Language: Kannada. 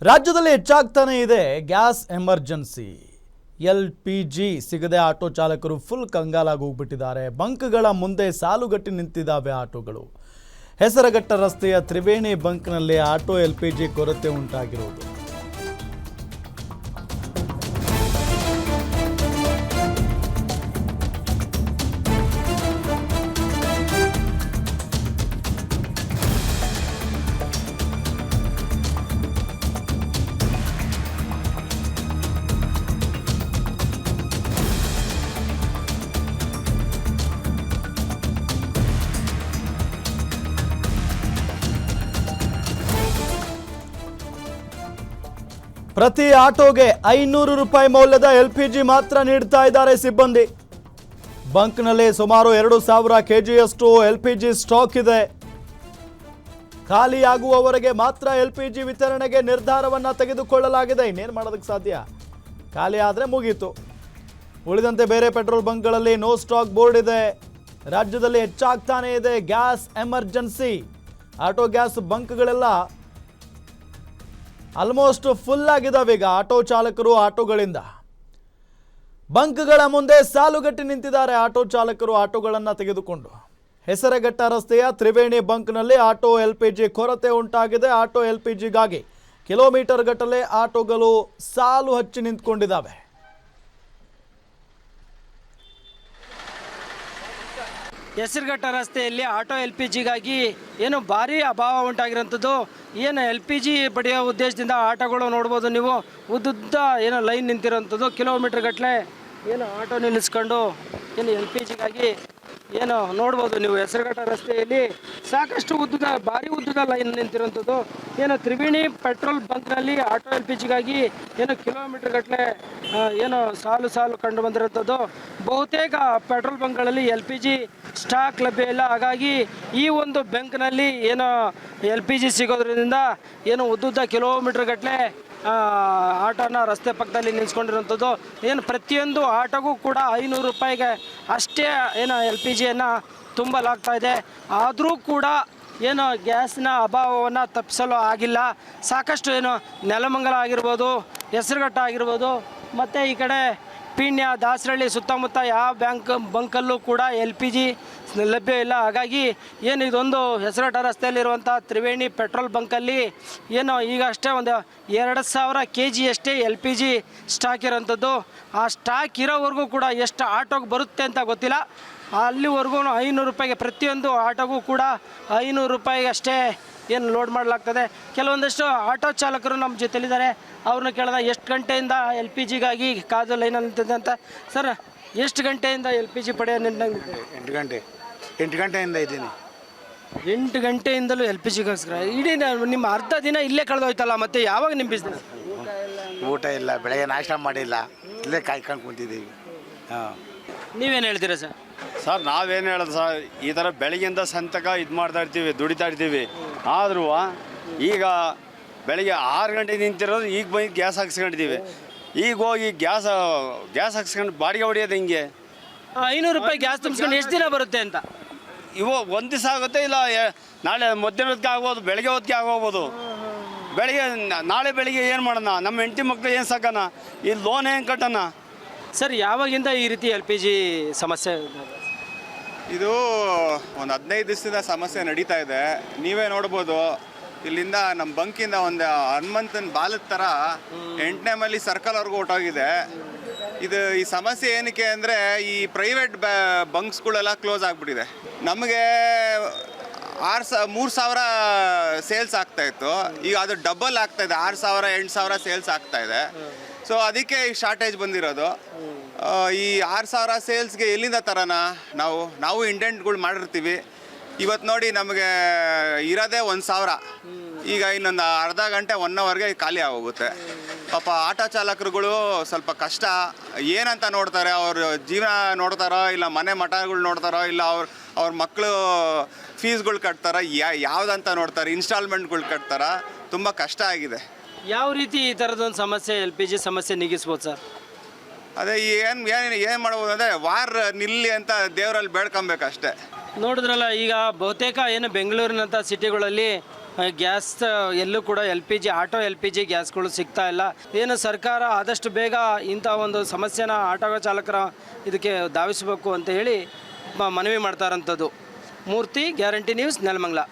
ರಾಜ್ಯದಲ್ಲಿ ಹೆಚ್ಚಾಗ್ತಾನೆ ಇದೆ ಗ್ಯಾಸ್ ಎಮರ್ಜೆನ್ಸಿ. LPG ಸಿಗದೆ ಆಟೋ ಚಾಲಕರು ಫುಲ್ ಕಂಗಾಲಾಗಿ ಹೋಗ್ಬಿಟ್ಟಿದ್ದಾರೆ. ಬಂಕ್ಗಳ ಮುಂದೆ ಸಾಲುಗಟ್ಟಿ ನಿಂತಿದ್ದಾವೆ ಆಟೋಗಳು. ಹೆಸರಘಟ್ಟ ರಸ್ತೆಯ ತ್ರಿವೇಣಿ ಬಂಕ್ನಲ್ಲಿ ಆಟೋ LPG ಕೊರತೆ ಉಂಟಾಗಿರುವುದು. ಪ್ರತಿ ಆಟೋಗೆ 500 ರೂಪಾಯಿ ಮೌಲ್ಯದ LPG ಮಾತ್ರ ನೀಡ್ತಾ ಇದ್ದಾರೆ ಸಿಬ್ಬಂದಿ. ಬಂಕ್ನಲ್ಲಿ ಸುಮಾರು 2000 kgಯಷ್ಟು LPG ಸ್ಟಾಕ್ ಇದೆ. ಖಾಲಿಯಾಗುವವರೆಗೆ ಮಾತ್ರ LPG ವಿತರಣೆಗೆ ನಿರ್ಧಾರವನ್ನ ತೆಗೆದುಕೊಳ್ಳಲಾಗಿದೆ. ಇನ್ನೇನು ಮಾಡೋದಕ್ಕೆ ಸಾಧ್ಯ? ಖಾಲಿ ಆದರೆ ಮುಗೀತು. ಉಳಿದಂತೆ ಬೇರೆ ಪೆಟ್ರೋಲ್ ಬಂಕ್ಗಳಲ್ಲಿ ನೋ ಸ್ಟಾಕ್ ಬೋರ್ಡ್ ಇದೆ. ರಾಜ್ಯದಲ್ಲಿ ಹೆಚ್ಚಾಗ್ತಾನೆ ಇದೆ ಗ್ಯಾಸ್ ಎಮರ್ಜೆನ್ಸಿ. ಆಟೋ ಗ್ಯಾಸ್ ಬಂಕ್ಗಳೆಲ್ಲ ಆಲ್ಮೋಸ್ಟ್ ಫುಲ್ ಆಗಿದ್ದಾವೆ. ಈಗ ಆಟೋ ಚಾಲಕರು ಆಟೋಗಳಿಂದ ಬಂಕ್ಗಳ ಮುಂದೆ ಸಾಲುಗಟ್ಟಿ ನಿಂತಿದ್ದಾರೆ. ಆಟೋ ಚಾಲಕರು ಆಟೋಗಳನ್ನು ತೆಗೆದುಕೊಂಡು ಹೆಸರಘಟ್ಟ ರಸ್ತೆಯ ತ್ರಿವೇಣಿ ಬಂಕ್ನಲ್ಲಿ ಆಟೋ LPG ಕೊರತೆ ಉಂಟಾಗಿದೆ. ಆಟೋ LPGಗಾಗಿ ಕಿಲೋಮೀಟರ್ ಗಟ್ಟಲೆ ಆಟೋಗಳು ಸಾಲು ಹಚ್ಚಿ ನಿಂತ್ಕೊಂಡಿದ್ದಾವೆ. ಹೆಸರಘಟ್ಟ ರಸ್ತೆಯಲ್ಲಿ ಆಟೋ LPGಗಾಗಿ ಏನು ಭಾರಿ ಅಭಾವ ಉಂಟಾಗಿರೋಂಥದ್ದು. ಏನು LPG ಪಡೆಯೋ ಉದ್ದೇಶದಿಂದ ಆಟೋಗಳು ನೋಡ್ಬೋದು ನೀವು. ಉದ್ದುದ್ದ ಏನು ಲೈನ್ ನಿಂತಿರೋಂಥದ್ದು, ಕಿಲೋಮೀಟರ್ ಗಟ್ಟಲೆ ಏನು ಆಟೋ ನಿಲ್ಲಿಸ್ಕೊಂಡು ಏನು LPGಗಾಗಿ ಏನು ನೋಡ್ಬೋದು ನೀವು. ಹೆಸರಘಟ್ಟ ರಸ್ತೆಯಲ್ಲಿ ಸಾಕಷ್ಟು ಭಾರಿ ಉದ್ದದ ಲೈನ್ ನಿಂತಿರೋಂಥದ್ದು. ಏನು ತ್ರಿವೇಣಿ ಪೆಟ್ರೋಲ್ ಬಂಕ್ನಲ್ಲಿ ಆಟೋ LPGಗಾಗಿ ಏನು ಕಿಲೋಮೀಟರ್ ಗಟ್ಟಲೆ ಏನು ಸಾಲು ಕಂಡು ಬಂದಿರೋಂಥದ್ದು. ಬಹುತೇಕ ಪೆಟ್ರೋಲ್ ಬಂಕ್ಗಳಲ್ಲಿ LPG ಸ್ಟಾಕ್ ಲಭ್ಯ ಇಲ್ಲ. ಹಾಗಾಗಿ ಈ ಒಂದು ಬ್ಯಾಂಕ್ನಲ್ಲಿ ಏನು LPG ಸಿಗೋದ್ರಿಂದ ಏನು ಉದ್ದುದ್ದ ಕಿಲೋಮೀಟರ್ ಗಟ್ಟಲೆ ಆಟೋನ ರಸ್ತೆ ಪಕ್ಕದಲ್ಲಿ ನಿಲ್ಸ್ಕೊಂಡಿರೋಂಥದ್ದು. ಏನು ಪ್ರತಿಯೊಂದು ಆಟೋಗೂ ಕೂಡ 500 ರೂಪಾಯಿಗೆ ಅಷ್ಟೇ ಏನು LPGಯನ್ನು ತುಂಬಲಾಗ್ತಾ ಇದೆ. ಆದರೂ ಕೂಡ ಏನು ಗ್ಯಾಸ್ನ ಅಭಾವವನ್ನು ತಪ್ಪಿಸಲು ಆಗಿಲ್ಲ. ಸಾಕಷ್ಟು ಏನು ನೆಲಮಂಗಲ ಆಗಿರ್ಬೋದು, ಹೆಸರಘಟ್ಟ ಆಗಿರ್ಬೋದು, ಮತ್ತು ಈ ಕಡೆ ಪೀಣ್ಯ, ದಾಸರಳ್ಳಿ ಸುತ್ತಮುತ್ತ ಯಾವ ಬಂಕಲ್ಲೂ ಕೂಡ LPG ಲಭ್ಯ ಇಲ್ಲ. ಹಾಗಾಗಿ ಏನು ಇದೊಂದು ಹೆಸರಘಟ್ಟ ರಸ್ತೆಯಲ್ಲಿರುವಂಥ ತ್ರಿವೇಣಿ ಪೆಟ್ರೋಲ್ ಬಂಕಲ್ಲಿ ಏನು ಈಗ ಅಷ್ಟೇ ಒಂದು 2000 kg ಅಷ್ಟೇ LPG ಸ್ಟಾಕ್ ಇರೋಂಥದ್ದು. ಆ ಸ್ಟಾಕ್ ಇರೋವರೆಗೂ ಕೂಡ ಎಷ್ಟು ಆಟೋಗೆ ಬರುತ್ತೆ ಅಂತ ಗೊತ್ತಿಲ್ಲ. ಅಲ್ಲಿವರೆಗೂ 500 ರೂಪಾಯಿಗೆ ಪ್ರತಿಯೊಂದು ಆಟೋಗೂ ಕೂಡ 500 ರೂಪಾಯಿಗೆ ಅಷ್ಟೇ ಏನು ಲೋಡ್ ಮಾಡಲಾಗ್ತದೆ. ಕೆಲವೊಂದಷ್ಟು ಆಟೋ ಚಾಲಕರು ನಮ್ಮ ಜೊತೆಲಿದ್ದಾರೆ. ಅವ್ರನ್ನ ಕೇಳಿದ ಎಷ್ಟು ಗಂಟೆಯಿಂದ LPGಗಾಗಿ ಕಾದು ಲೈನಲ್ಲಿ ನಿಂತಿದೆ ಅಂತ. ಸರ್, ಎಷ್ಟು ಗಂಟೆಯಿಂದ LPG ಪಡೆಯೋ ನಿಂತಿದೆ? 8 ಗಂಟೆಯಿಂದ ಇದ್ದೀನಿ. 8 ಗಂಟೆಯಿಂದಲೂ LPGಗೋಸ್ಕರ ಇಡೀ ನಿಮ್ಮ ಅರ್ಧ ದಿನ ಇಲ್ಲೇ ಕಳೆದೋಯ್ತಲ್ಲ. ಮತ್ತೆ ಯಾವಾಗ ನಿಮ್ಮ ಬಿಸ್ನೆಸ್? ಊಟ ಇಲ್ಲ, ಬೆಳಗ್ಗೆ ನಾಷ್ಟ ಮಾಡಿಲ್ಲ, ಇಲ್ಲೇ ಕಾಯ್ಕೊಂಡು ಕುಂತಿದ್ದೀವಿ. ನೀವೇನು ಹೇಳ್ತೀರಾ ಸರ್? ಸರ್, ನಾವೇನು ಹೇಳೋದು ಸರ್, ಈ ಥರ ಬೆಳಗ್ಗೆಯಿಂದ ಸಂತಕ ಇದು ಮಾಡ್ತಾ ಇರ್ತೀವಿ, ದುಡಿತಾ ಇರ್ತೀವಿ. ಆದರೂ ಈಗ ಬೆಳಗ್ಗೆ 6 ಗಂಟೆ ನಿಂತಿರೋದು, ಈಗ ಬಂದು ಗ್ಯಾಸ್ ಹಾಕ್ಸ್ಕೊಂಡಿದ್ದೀವಿ. ಈಗ ಹೋಗಿ ಗ್ಯಾಸ್ ಹಾಕ್ಸ್ಕೊಂಡು ಬಾಡಿಗೆ ಹೊಡಿಯೋದು ಹಿಂಗೆ. 500 ರೂಪಾಯಿ ಗ್ಯಾಸ್ ತುಂಬಿಸ್ಕೊಂಡು ಎಷ್ಟು ದಿನ ಬರುತ್ತೆ ಅಂತ? ಒಂದು ದಿವಸ ಆಗುತ್ತೆ, ಇಲ್ಲ ನಾಳೆ ಮಧ್ಯಾಹ್ನ ಹೊತ್ತಿಗೆ ಆಗ್ಬೋದು, ಬೆಳಗ್ಗೆ ಹೊತ್ತಿಗೆ ಆಗೋಗ್ಬೋದು. ನಾಳೆ ಬೆಳಿಗ್ಗೆ ಏನು ಮಾಡೋಣ? ನಮ್ಮ ಹೆಂಡತಿ ಮಕ್ಕಳು ಏನು ಸಾಕೋಣ? ಈ ಲೋನ್ ಏನು ಕಟ್ಟೋಣ? ಸರ್, ಯಾವಾಗಿಂದ ಈ ರೀತಿ LPG ಸಮಸ್ಯೆ? ಇದು ಒಂದು 15 ದಿವಸದ ಸಮಸ್ಯೆ ನಡೀತಾ ಇದೆ. ನೀವೇ ನೋಡ್ಬೋದು, ಇಲ್ಲಿಂದ ನಮ್ಮ ಬಂಕಿಂದ ಒಂದು ಹನುಮಂತನ ಬಾಲದ ಥರ 8ನೇ ಮೈಲಿ ಸರ್ಕಲ್ವರೆಗೂ ಹೊಟ್ಟೋಗಿದೆ. ಈ ಸಮಸ್ಯೆ ಏನಕ್ಕೆ ಅಂದರೆ, ಈ ಪ್ರೈವೇಟ್ ಬಂಕ್ಸ್ಗಳೆಲ್ಲ ಕ್ಲೋಸ್ ಆಗಿಬಿಟ್ಟಿದೆ. ನಮಗೆ 3000 ಸೇಲ್ಸ್ ಆಗ್ತಾಯಿತ್ತು, ಈಗ ಅದು ಡಬಲ್ ಆಗ್ತಾಯಿದೆ. 6000 8000 ಸೇಲ್ಸ್ ಆಗ್ತಾಯಿದೆ. ಸೊ ಅದಕ್ಕೆ ಈ ಶಾರ್ಟೇಜ್ ಬಂದಿರೋದು. ಈ 6000 ಸೇಲ್ಸ್ಗೆ ಎಲ್ಲಿಂದ ತರೋಣ? ನಾವು ಇಂಡೆಂಟ್ಗಳು ಮಾಡಿರ್ತೀವಿ. ಇವತ್ತು ನೋಡಿ, ನಮಗೆ ಇರೋದೇ 1000. ಈಗ ಇನ್ನೊಂದು ಅರ್ಧ ಗಂಟೆ 1 ಅವರ್ಗೆ ಖಾಲಿ ಆಗೋಗುತ್ತೆ. ಪಾಪ ಆಟೋ ಚಾಲಕರುಗಳು ಸ್ವಲ್ಪ ಕಷ್ಟ. ಏನಂತ ನೋಡ್ತಾರೆ? ಅವ್ರ ಜೀವನ ನೋಡ್ತಾರೋ, ಇಲ್ಲ ಮನೆ ಮಠಗಳು ನೋಡ್ತಾರೋ, ಇಲ್ಲ ಅವ್ರ ಮಕ್ಕಳು ಫೀಸ್ಗಳು ಕಟ್ತಾರ, ಯಾವುದಂತ ನೋಡ್ತಾರೆ? ಇನ್ಸ್ಟಾಲ್ಮೆಂಟ್ಗಳು ಕಟ್ತಾರ. ತುಂಬ ಕಷ್ಟ ಆಗಿದೆ. ಯಾವ ರೀತಿ ಈ ಥರದೊಂದು ಸಮಸ್ಯೆ LPG ಸಮಸ್ಯೆ ನೀಗಿಸ್ಬೋದು ಸರ್? ಅದೇ ಏನು ಮಾಡ್ಬೋದು ಅಂದರೆ, ವಾರ್ ನಿಲ್ಲಿ ಅಂತ ದೇವರಲ್ಲಿ ಬೇಡ್ಕೊಬೇಕಷ್ಟೇ. ನೋಡಿದ್ರಲ್ಲ, ಈಗ ಬಹುತೇಕ ಏನು ಬೆಂಗಳೂರಿನಂಥ ಸಿಟಿಗಳಲ್ಲಿ ಗ್ಯಾಸ್ ಎಲ್ಲೂ ಕೂಡ LPG ಆಟೋ LPG ಗ್ಯಾಸ್ಗಳು ಸಿಗ್ತಾ ಇಲ್ಲ. ಏನು ಸರ್ಕಾರ ಆದಷ್ಟು ಬೇಗ ಇಂಥ ಒಂದು ಸಮಸ್ಯೆನ ಆಟೋ ಚಾಲಕರ ಇದಕ್ಕೆ ಧಾವಿಸಬೇಕು ಅಂತ ಹೇಳಿ ಮನವಿ ಮಾಡ್ತಾರಂಥದ್ದು. ಮೂರ್ತಿ, ಗ್ಯಾರಂಟಿ ನ್ಯೂಸ್, ನೆಲಮಂಗಲ.